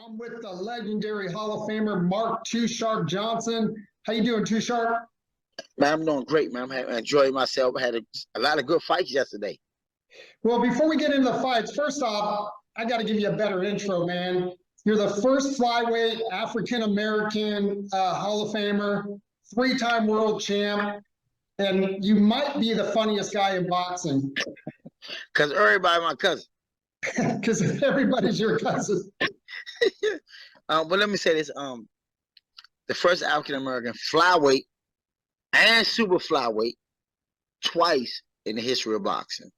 I'm with the legendary Hall of Famer Mark Too Sharp Johnson. How you doing, Too Sharp? Man, I'm doing great, man. I'm enjoying myself. I had a lot of good fights yesterday. Well, before we get into the fights, first off, I got to give you a better intro, man. You're the first flyweight African-American Hall of Famer, three-time world champ, and you might be the funniest guy in boxing. Because everybody my cousin. Because everybody's your cousin. But let me say this. The first African-American flyweight and super flyweight twice in the history of boxing.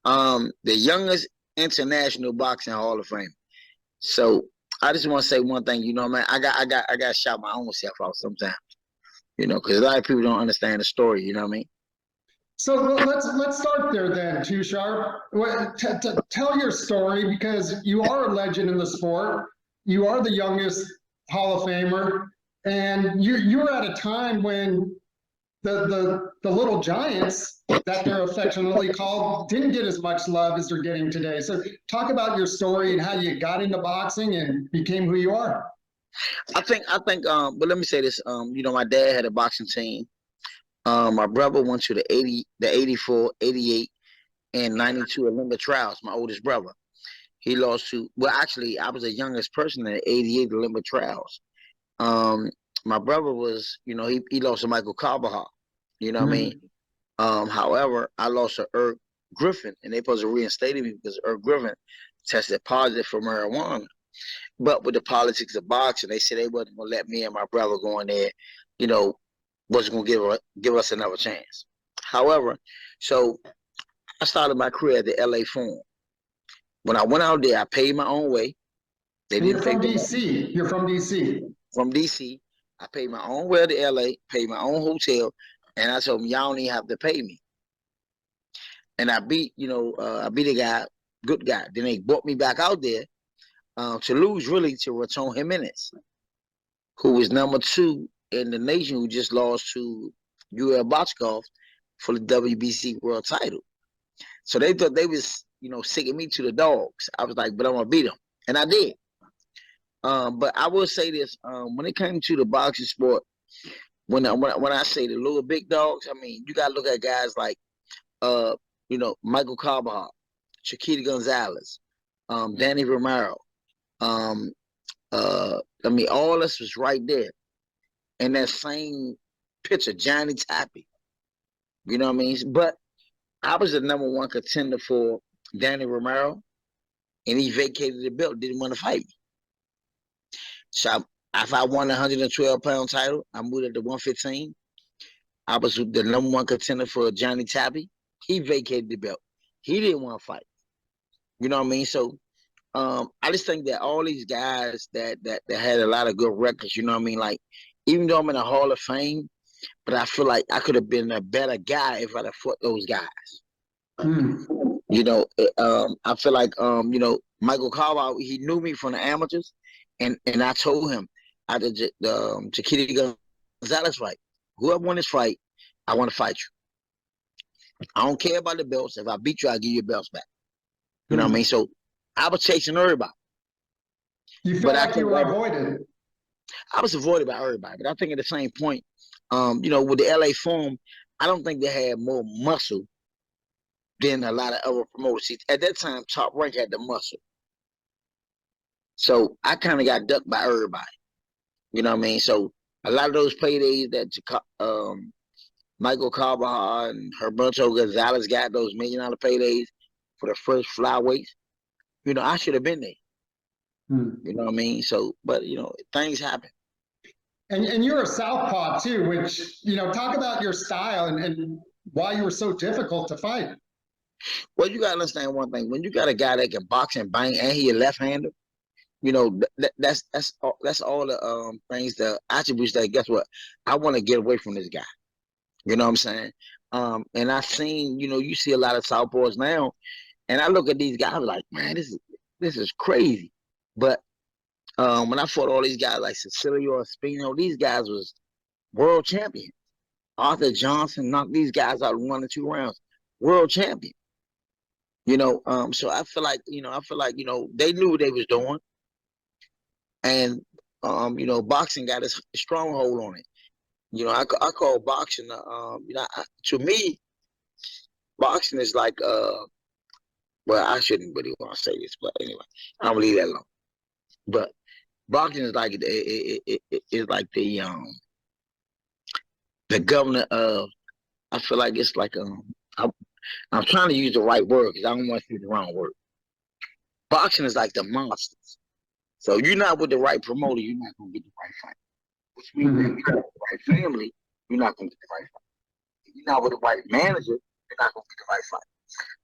The youngest international boxing Hall of Fame. So I just want to say one thing, man, I got to shout my own self out sometimes, because a lot of people don't understand the story, you know what I mean? So let's start there then, Too Sharp. Tell your story, because you are a legend in the sport. You are the youngest Hall of Famer, and you're at a time when the little giants that they're affectionately called didn't get as much love as they're getting today. So talk about your story and how you got into boxing and became who you are. I think, but let me say this. My dad had a boxing team. My brother went to the 84, 88, and 92 Olympic trials, my oldest brother. He lost to, actually, I was the youngest person in the 88 Olympic trials. My brother was, he lost to Michael Carbajal, you know what I mean? However, I lost to Irv Griffin, and they supposed to reinstate me because Irv Griffin tested positive for marijuana. But with the politics of boxing, they said they wasn't going to let me and my brother go in there, wasn't going to give us another chance. However, so I started my career at the LA Forum. When I went out there, I paid my own way. You're from DC. You're from DC. From DC. I paid my own way to LA, paid my own hotel, and I told them, y'all don't even have to pay me. And I beat a guy, good guy. Then they brought me back out there to lose, really, to Raton Jimenez, who was number 2 in the nation, who just lost to UL Bochkov for the WBC world title. So they thought they was, sicking me to the dogs. I was like, but I'm going to beat them. And I did. But I will say this, when it came to the boxing sport, when I say the little big dogs, I mean, you got to look at guys like, Michael Carbajal, Chiquita Gonzalez, Danny Romero. All this was right there. And that same picture, Johnny Tappy. You know what I mean? But I was the number 1 contender for Danny Romero, and he vacated the belt, didn't want to fight me. So if I won the 112-pound title, I moved up to 115. I was the number 1 contender for Johnny Tappy. He vacated the belt. He didn't want to fight. You know what I mean? So I just think that all these guys that had a lot of good records, you know what I mean? Like, even though I'm in the Hall of Fame, but I feel like I could have been a better guy if I'd have fought those guys. I feel like, Michael Carbajal, he knew me from the amateurs, and I told him, I did the Chiquita Gonzalez fight. Whoever won this fight, I want to fight you. I don't care about the belts. If I beat you, I'll give you your belts back. You know what I mean? So I was chasing everybody. You felt like you were avoided. I was avoided by everybody, but I think at the same point, with the LA Forum, I don't think they had more muscle than a lot of other promoters. See, at that time, Top Rank had the muscle. So I kind of got ducked by everybody. You know what I mean? So a lot of those paydays that Michael Carbajal and Gervonta Gonzalez got, those $1 million paydays for the first flyweights, I should have been there. You know what I mean? So, but, things happen. And you're a southpaw too, which, talk about your style and why you were so difficult to fight. Well, you got to understand one thing. When you got a guy that can box and bang and he a left-hander, that's all the things, the attributes that, guess what? I want to get away from this guy. You know what I'm saying? And I've seen, you see a lot of southpaws now, and I look at these guys like, man, this is crazy. But when I fought all these guys like Cecilio Espino, these guys was world champion. Arthur Johnson knocked these guys out in 1 or 2 rounds. World champion. So I feel like, they knew what they was doing. and boxing got a stronghold on it. I call boxing, to me, boxing is like, well, I shouldn't really want to say this, but anyway, I'm gonna leave that alone. But boxing is like it's like the governor of. I feel like it's like I'm trying to use the right word because I don't want to use the wrong word. Boxing is like the monsters. So you're not with the right promoter, you're not gonna get the right fight. Which means that if you're not with the right family, you're not gonna get the right fight. If you're not with the right manager, you're not gonna get the right fight.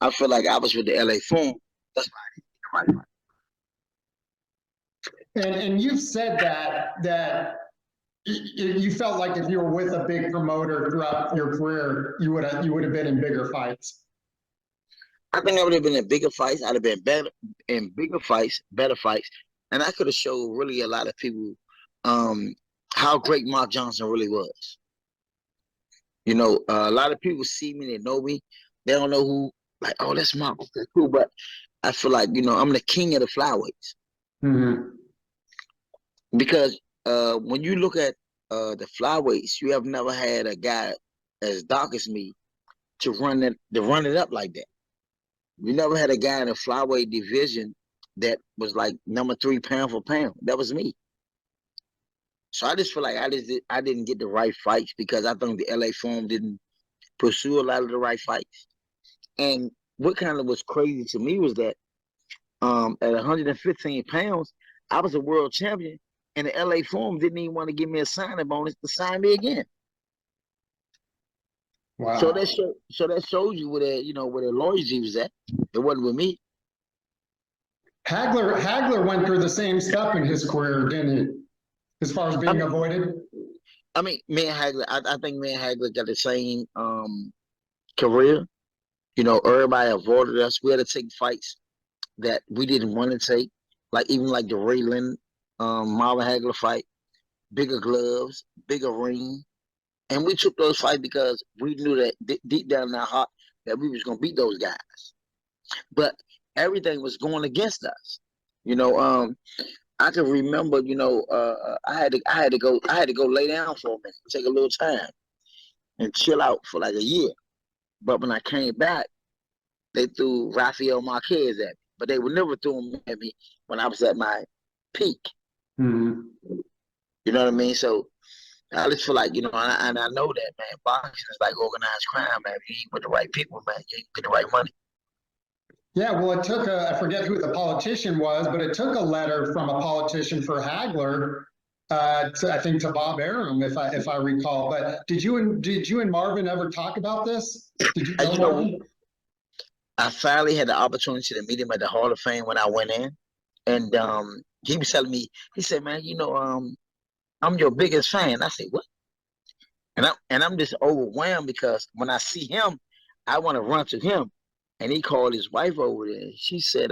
I feel like I was with the LA Forum. That's why I didn't get the right fight. And you've said that you felt like if you were with a big promoter throughout your career, you would have been in bigger fights. I think I would have been in bigger fights. I'd have been better in bigger fights, better fights, and I could have showed really a lot of people how great Mark Johnson really was. A lot of people see me, they know me, they don't know who. Like, oh, that's Mark. That's cool, but I feel like I'm the king of the flyweights. Mm-hmm. Because when you look at the flyweights, you have never had a guy as dark as me to run it up like that. You never had a guy in the flyweight division that was like number 3 pound for pound. That was me. So I just feel like I didn't get the right fights because I think the LA Forum didn't pursue a lot of the right fights. And what kind of was crazy to me was that at 115 pounds, I was a world champion, and the LA Forum didn't even want to give me a signing bonus to sign me again. Wow. So that shows you where their loyalty was at. It wasn't with me. Hagler went through the same stuff in his career, didn't he? As far as being avoided. I mean, me and Hagler, I think me and Hagler got the same career. Everybody avoided us. We had to take fights that we didn't want to take, even like the Ray Leonard, Marvin Hagler fight, bigger gloves, bigger ring. And we took those fights because we knew that deep down in our heart that we was going to beat those guys. But everything was going against us. I can remember, I had to go lay down for a minute, take a little time and chill out for like a year. But when I came back, they threw Rafael Marquez at me. But they would never throw him at me when I was at my peak. Mm-hmm. You know what I mean? So I just feel like, and I know that, man, boxing is like organized crime, man. If you ain't with the right people, man, you ain't get the right money. Yeah, well, it took I forget who the politician was, but it took a letter from a politician for Hagler, I think to Bob Arum, if I recall. But did you and Marvin ever talk about this? Did you know Marvin? I finally had the opportunity to meet him at the Hall of Fame when I went in, and he was telling me, he said, man, I'm your biggest fan. I said, what? And I'm just overwhelmed because when I see him, I want to run to him. And he called his wife over there. She said,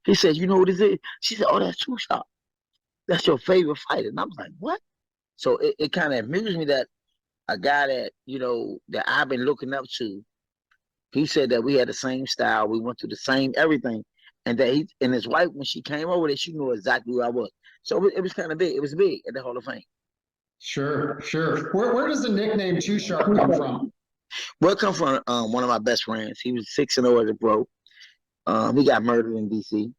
he said, you know what it is? She said, oh, that's Too Sharp. That's your favorite fighter. And I was like, what? So it kind of amused me that a guy that, that I've been looking up to, he said that we had the same style. We went through the same everything. And that and his wife, when she came over there, she knew exactly who I was. So it was kind of big. It was big at the Hall of Fame. Sure. Where does the nickname Too Sharp come from? Well, it come from one of my best friends. He was 6-0 as a pro. He got murdered in D.C.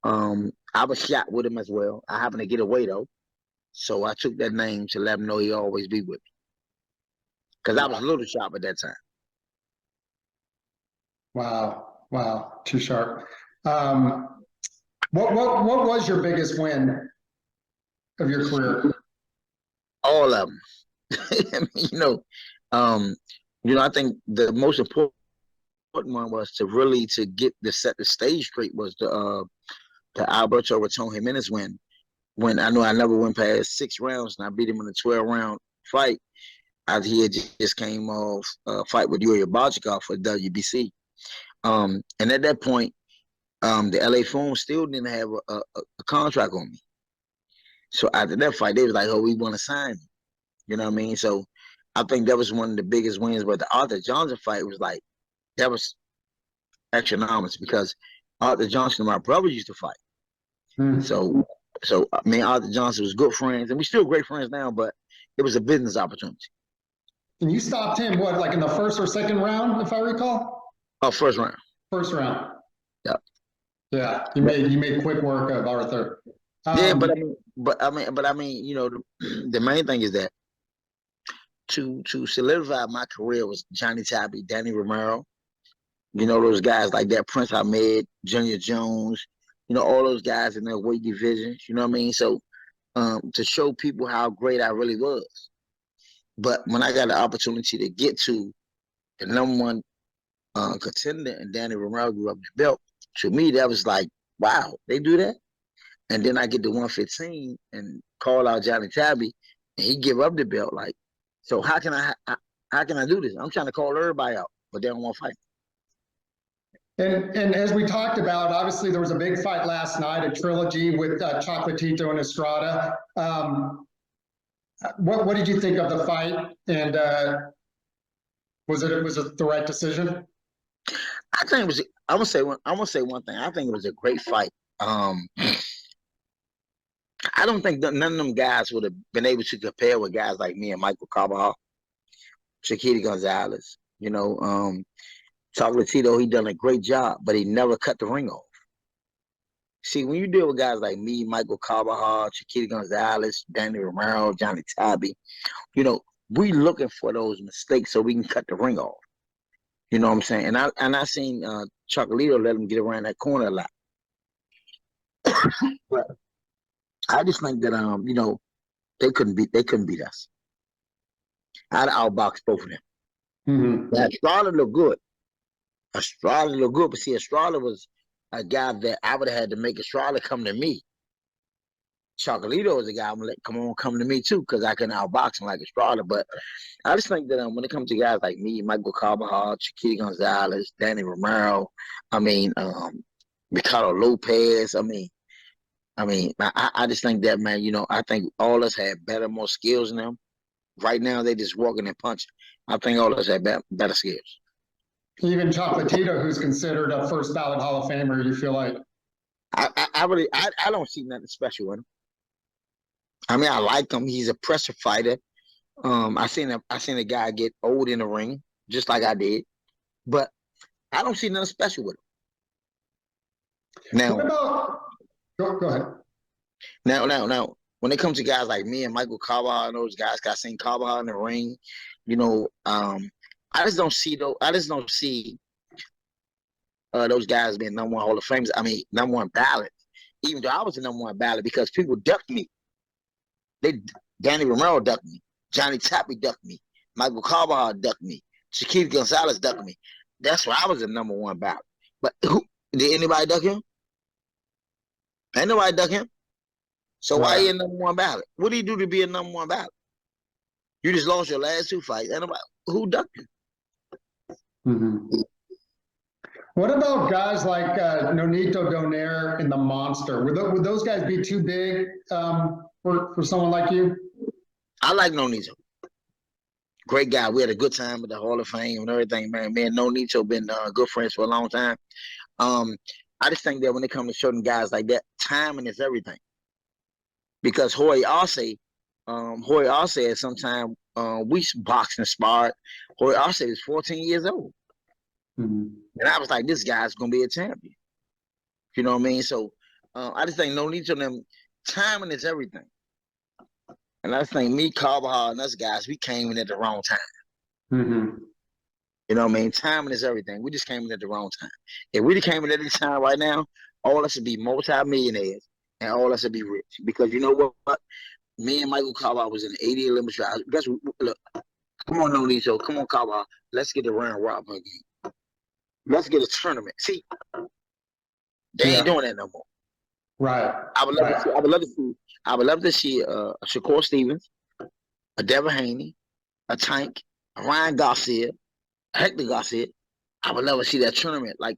I was shot with him as well. I happened to get away, though. So I took that name to let him know he'd always be with me. Because I was a little sharp at that time. Wow. Too Sharp. What was your biggest win of your career? All of them. I think the most important one was to get set the stage straight was the Alberto Raton Jimenez win. When I knew I never went past 6 rounds and I beat him in a 12-round fight. He had just came off a fight with Yuri Bajikov for WBC. And at that point, the LA Forum still didn't have a contract on me. So after that fight, they was like, oh, we want to sign me. You know what I mean? So I think that was one of the biggest wins. But the Arthur Johnson fight was like, that was astronomical because Arthur Johnson and my brother used to fight. So So me and Arthur Johnson was good friends, and we still great friends now. But it was a business opportunity. And you stopped him, what, like in the first or second round, if I recall? First round. First round. Yeah. Yeah, you made quick work of Arthur. Yeah, but I mean, you know, the main thing is that to solidify my career was Johnny Tabby, Danny Romero, you know, those guys like that, Prince Ahmed, Junior Jones, you know, all those guys in their weight divisions, you know what I mean? So to show people how great I really was. But when I got the opportunity to get to the number one contender and Danny Romero grew up the belt, to me, that was like, wow, they do that? And then I get to 115 and call out Johnny Tabby, and he give up the belt. Like, so how can I do this? I'm trying to call everybody out, but they don't want to fight. And as we talked about, obviously there was a big fight last night at Trilogy with Chocolatito and Estrada. What did you think of the fight? And was it the right decision? I think it was. I'm gonna say one thing. I think it was a great fight. I don't think none of them guys would have been able to compare with guys like me and Michael Carbajal, Chiquita Gonzalez. You know, Chocolatito, he done a great job, but he never cut the ring off. See, when you deal with guys like me, Michael Carbajal, Chiquita Gonzalez, Danny Romero, Johnny Tabby, you know, we looking for those mistakes so we can cut the ring off. You know what I'm saying? And I seen Chocolatito let him get around that corner a lot. But I just think that you know, they couldn't beat us. I'd outbox both of them. Mm-hmm. Now, Estrada looked good. But see, Estrada was a guy that I would have had to make Estrada come to me. Chocolatito was a guy I'm gonna let come to me too, because I can outbox him like Estrada. But I just think that when it comes to guys like me, Michael Carbajal, Chiquita Gonzalez, Danny Romero, I mean, Ricardo Lopez, I just think that, man, you know, I think all of us had better, more skills than them. Right now, they just walking and punching. I think all of us had better skills. Even Chocolatito, who's considered a first ballot Hall of Famer, you feel like? I really don't see nothing special in him. I mean, I like him. He's a pressure fighter. I seen a guy get old in the ring, just like I did. But I don't see nothing special with him. Now, what about? Go ahead. Now, when it comes to guys like me and Michael Carbajal and those guys, I seen Carbajal in the ring, you know, I just don't see those guys being number one Hall of Famers. I mean, number one ballot. Even though I was the number one ballot, because people ducked me. Danny Romero ducked me. Johnny Tabby ducked me. Michael Carbajal ducked me. Chiquita Gonzalez ducked me. That's why I was the number one ballot. But did anybody duck him? Ain't nobody duck him. So why he a number one ballot? What did he do to be a number one ballot? You just lost your last two fights. Ain't nobody who ducked you. Mm-hmm. What about guys like Nonito Donaire and the Monster? Would those guys be too big for someone like you? I like Nonito. Great guy. We had a good time at the Hall of Fame and everything, man. Me and Nonito been good friends for a long time. I just think that when it comes to certain guys like that, timing is everything. Because Jorge Arce at some time, we boxed and sparred. Jorge Arce was 14 years old. Mm-hmm. And I was like, this guy's going to be a champion. You know what I mean? So I just think Nonito and them, timing is everything. And I think me, Carbajal, and us guys, we came in at the wrong time. Mm-hmm. You know what I mean? Timing is everything. We just came in at the wrong time. If we came in at this time right now, all of us would be multi-millionaires and all of us would be rich. Because you know what? Me and Michael Carbajal was in the 80 limit trials. Look, come on, Nonito. Come on, Carbajal. Let's get the round robin again. Let's get a tournament. See, they ain't doing that no more. Right. I would love to see a Shakur Stevens, a Devin Haney, a Tank, a Ryan Garcia, a Hector Garcia. I would love to see that tournament like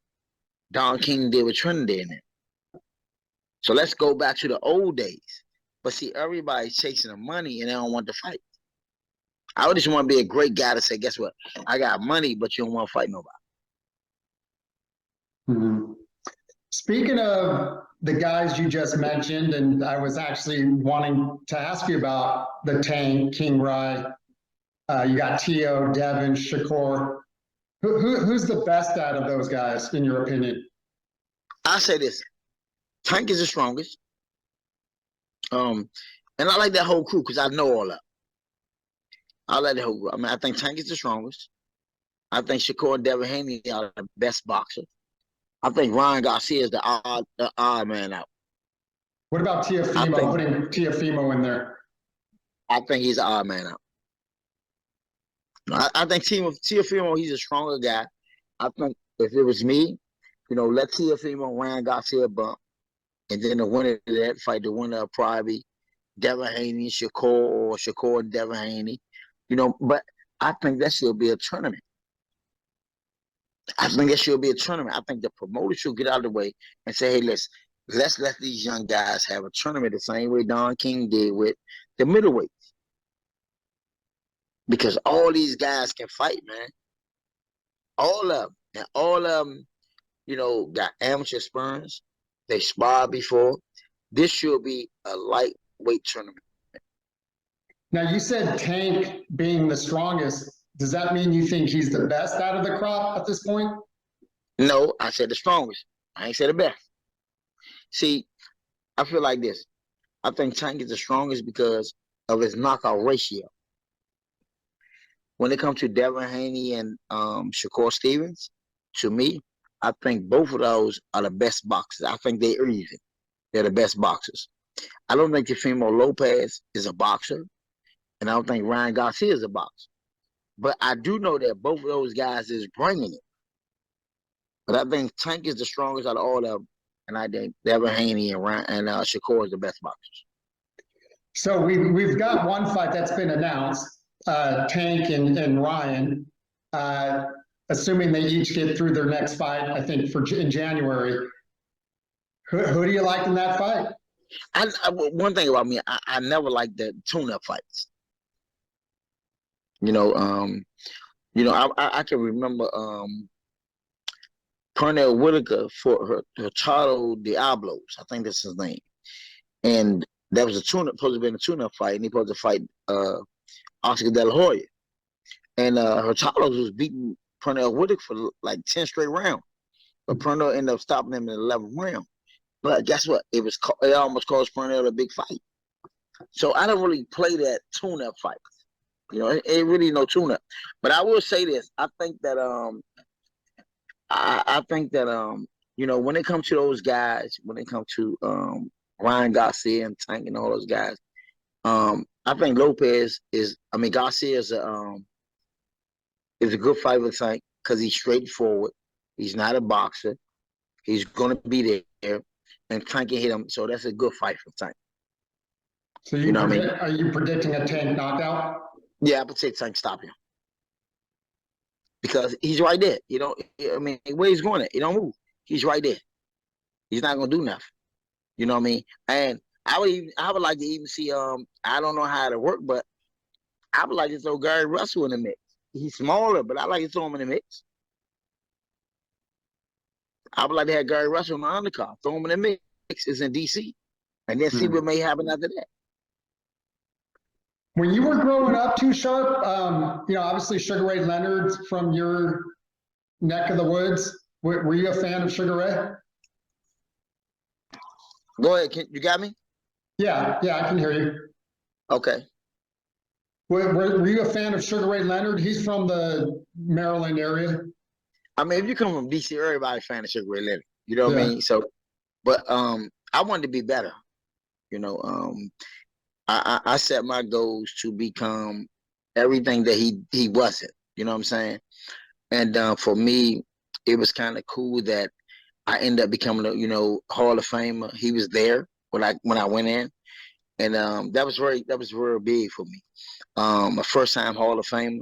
Don King did with Trinidad in it. So let's go back to the old days. But see, everybody's chasing the money and they don't want to fight. I would just want to be a great guy to say, guess what? I got money, but you don't want to fight nobody. Mm-hmm. Speaking of the guys you just mentioned, and I was actually wanting to ask you about the Tank, King Rai. You got Tio, Devin, Shakur. Who's the best out of those guys, in your opinion? I say this: Tank is the strongest. And I like that whole crew because I know all that. I like the whole crew. I mean, I think Tank is the strongest. I think Shakur and Devin Haney are the best boxers. I think Ryan Garcia is the odd man out. What about Tiafimo? Putting Tiafimo in there. I think he's the odd man out. I think Tiafimo, he's a stronger guy. I think if it was me, let Tiafimo, Ryan Garcia bump, and then the winner of that fight, the winner of probably Devin Haney, Shakur, or Shakur and Devin Haney. But I think that should be a tournament. I think the promoter should get out of the way and say, hey, let's let these young guys have a tournament the same way Don King did with the middleweights. Because all these guys can fight, man. All of them. And all of them, got amateur experience. They sparred before. This should be a lightweight tournament. Now, you said Tank being the strongest. Does that mean you think he's the best out of the crop at this point? No, I said the strongest. I ain't said the best. See, I feel like this. I think Tank is the strongest because of his knockout ratio. When it comes to Devin Haney and Shakur Stevens, to me, I think both of those are the best boxers. I think they're even. They're the best boxers. I don't think Teofimo Lopez is a boxer, and I don't think Ryan Garcia is a boxer. But I do know that both of those guys is bringing it. But I think Tank is the strongest out of all of them, and I think Devin Haney and Shakur is the best boxers. So we've got one fight that's been announced, Tank and Ryan, assuming they each get through their next fight, I think in January. Who do you like in that fight? One thing about me, I never liked the tune-up fights. I can remember Pernell Whitaker for Hurtado Diablos, I think that's his name. And that was supposed to be a tune-up fight, and he supposed to fight Oscar De La Hoya. And Hurtado was beating Pernell Whitaker for like 10 straight rounds. But Pernell ended up stopping him in the 11th round. But guess what? It almost caused Pernell a big fight. So I don't really play that tune-up fight. It ain't really no tune-up. But I will say this: I think that when it comes to those guys, when it comes to Ryan Garcia and Tank and all those guys, I think Garcia is a good fight with Tank because he's straightforward. He's not a boxer. He's going to be there, and Tank can hit him. So that's a good fight for Tank. So are you predicting a Tank knockout? Yeah, I would say Tank stop him. Because he's right there. Where he's going at? He don't move. He's right there. He's not gonna do nothing. You know what I mean? And I would like to even see I don't know how to work, but I would like to throw Gary Russell in the mix. He's smaller, but I like to throw him in the mix. I would like to have Gary Russell on the undercard, throw him in the mix. It's in DC. And then see what may happen after that. When you were growing up, Too Sharp, obviously Sugar Ray Leonard from your neck of the woods. Were you a fan of Sugar Ray? Go ahead. You got me? Yeah, I can hear you. Okay. Were you a fan of Sugar Ray Leonard? He's from the Maryland area. I mean, if you come from DC, everybody's a fan of Sugar Ray Leonard. You know what I mean? So, but I wanted to be better. I set my goals to become everything that he wasn't. You know what I'm saying? And for me, it was kind of cool that I ended up becoming a Hall of Famer. He was there when I went in, and that was very big for me. My first time Hall of Famer.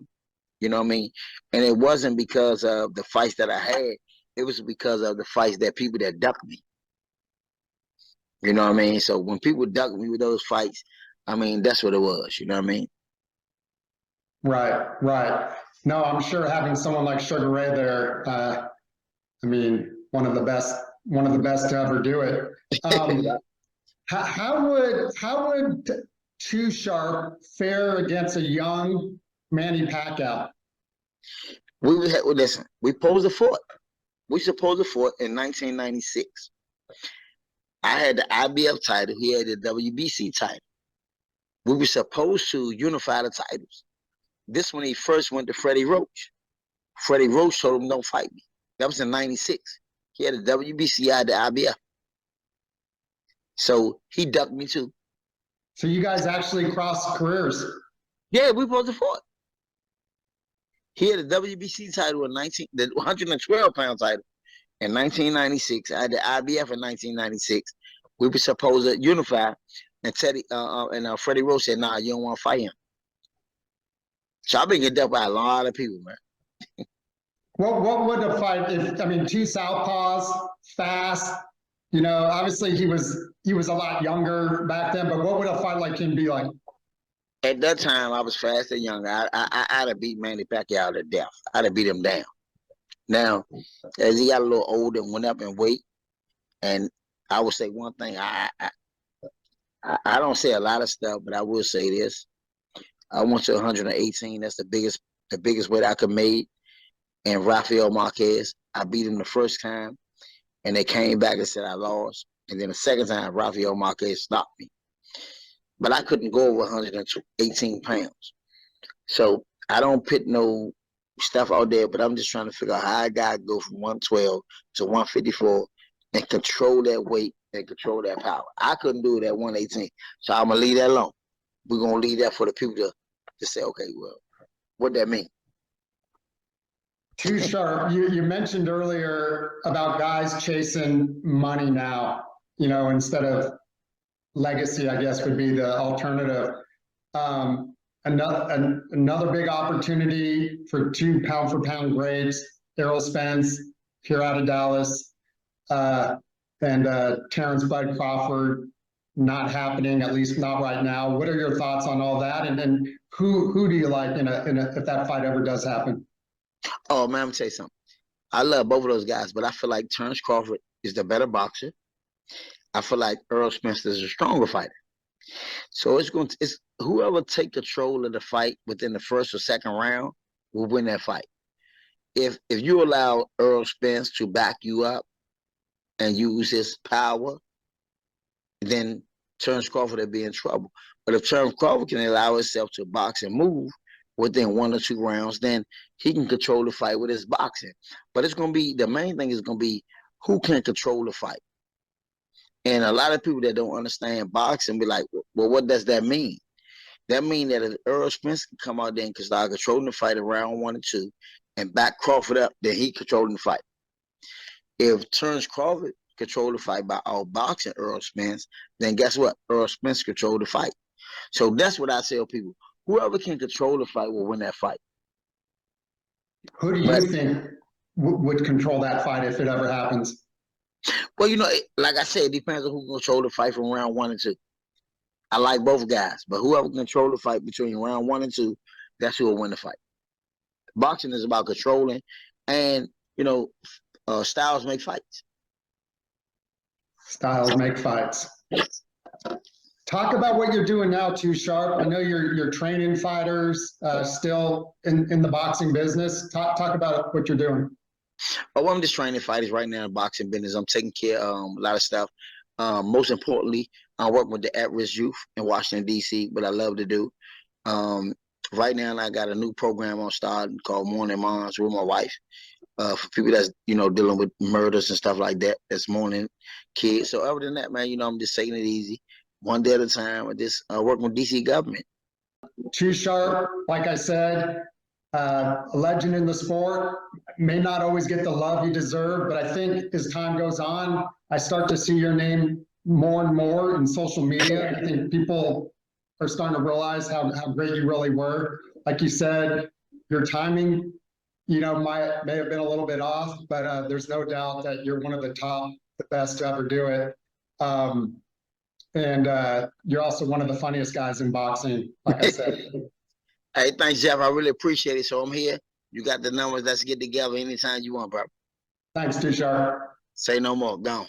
You know what I mean? And it wasn't because of the fights that I had. It was because of the fights that people that ducked me. You know what I mean? So when people ducked me with those fights, I mean, that's what it was. You know what I mean? Right. No, I'm sure having someone like Sugar Ray there, one of the best to ever do it. How would Too Sharp fare against a young Manny Pacquiao? Listen, we posed a fort. We supposed to fought in 1996. I had the IBF title. He had the WBC title. We were supposed to unify the titles. This when he first went to Freddie Roach. Freddie Roach told him, don't fight me. That was in 96. He had the WBC, I had the IBF. So he ducked me too. So you guys actually crossed careers? Yeah, we both fought. He had the WBC title in the 112-pound title in 1996. I had the IBF in 1996. We were supposed to unify, and Freddie Roach said, "Nah, you don't want to fight him." So I've been get ducked by a lot of people, man. What would a fight if, I mean, two southpaws, fast, you know, obviously he was a lot younger back then, but what would a fight like him be like? At that time, I was fast and young. I'd have beat Manny Pacquiao to death. I'd have beat him down. Now, as he got a little older and went up in weight, and I would say one thing, I don't say a lot of stuff, but I will say this. I went to 118. That's the biggest weight I could make. And Rafael Marquez, I beat him the first time, and they came back and said I lost. And then the second time, Rafael Marquez stopped me. But I couldn't go over 118 pounds. So I don't put no stuff out there, but I'm just trying to figure out how I got to go from 112 to 154 and control that weight and control that power. I couldn't do it at 118. So I'm going to leave that alone. We're going to leave that for the people to say, okay, well, what that mean? Too Sharp, you mentioned earlier about guys chasing money now, you know, instead of legacy, I guess would be the alternative. Another big opportunity for two pound for pound greats, Errol Spence here out of Dallas, and Terrence Bud Crawford, not happening, at least not right now. What are your thoughts on all that? And then who do you like if that fight ever does happen? Oh, man, I'm going to tell you something. I love both of those guys, but I feel like Terrence Crawford is the better boxer. I feel like Errol Spence is a stronger fighter. So it's whoever take control of the fight within the first or second round will win that fight. If you allow Errol Spence to back you up and use his power, then Terrence Crawford will be in trouble. But if Terrence Crawford can allow himself to box and move within 1 or 2 rounds, then he can control the fight with his boxing. But it's going to be, the main thing is going to be who can control the fight. And a lot of people that don't understand boxing be like, well, what does that mean? That means that if Errol Spence can come out there and start controlling the fight around 1 and 2 and back Crawford up, then he controlling the fight. If Terrence Crawford control the fight by outboxing Errol Spence, then guess what? Errol Spence control the fight. So that's what I tell people. Whoever can control the fight will win that fight. Who do you think would control that fight if it ever happens? Well, you know, like I said, it depends on who can control the fight from round 1 and 2. I like both guys, but whoever can control the fight between round 1 and 2, that's who will win the fight. Boxing is about controlling, and, you know, styles make fights. Styles make fights. Talk about what you're doing now, Too Sharp. I know you're training fighters still in the boxing business. Talk about what you're doing. Oh, I'm just training fighters right now in the boxing business. I'm taking care of a lot of stuff. Most importantly, I work with the at-risk youth in Washington, D.C., what I love to do. Right now, I got a new program I'm starting called Morning Moms with my wife. For people that's, you know, dealing with murders and stuff like that, that's morning kids. So other than that, man, you know, I'm just taking it easy, one day at a time. I just working with DC government. Too Sharp, like I said, a legend in the sport, may not always get the love you deserve, but I think as time goes on, I start to see your name more and more in social media. I think people are starting to realize how great you really were. Like you said, your timing, you know, may have been a little bit off, but there's no doubt that you're one of the best to ever do it. And you're also one of the funniest guys in boxing, like I said. Hey, thanks, Jeff. I really appreciate it. So I'm here. You got the numbers. Let's get together anytime you want, bro. Thanks, Too Sharp. Say no more. Gone.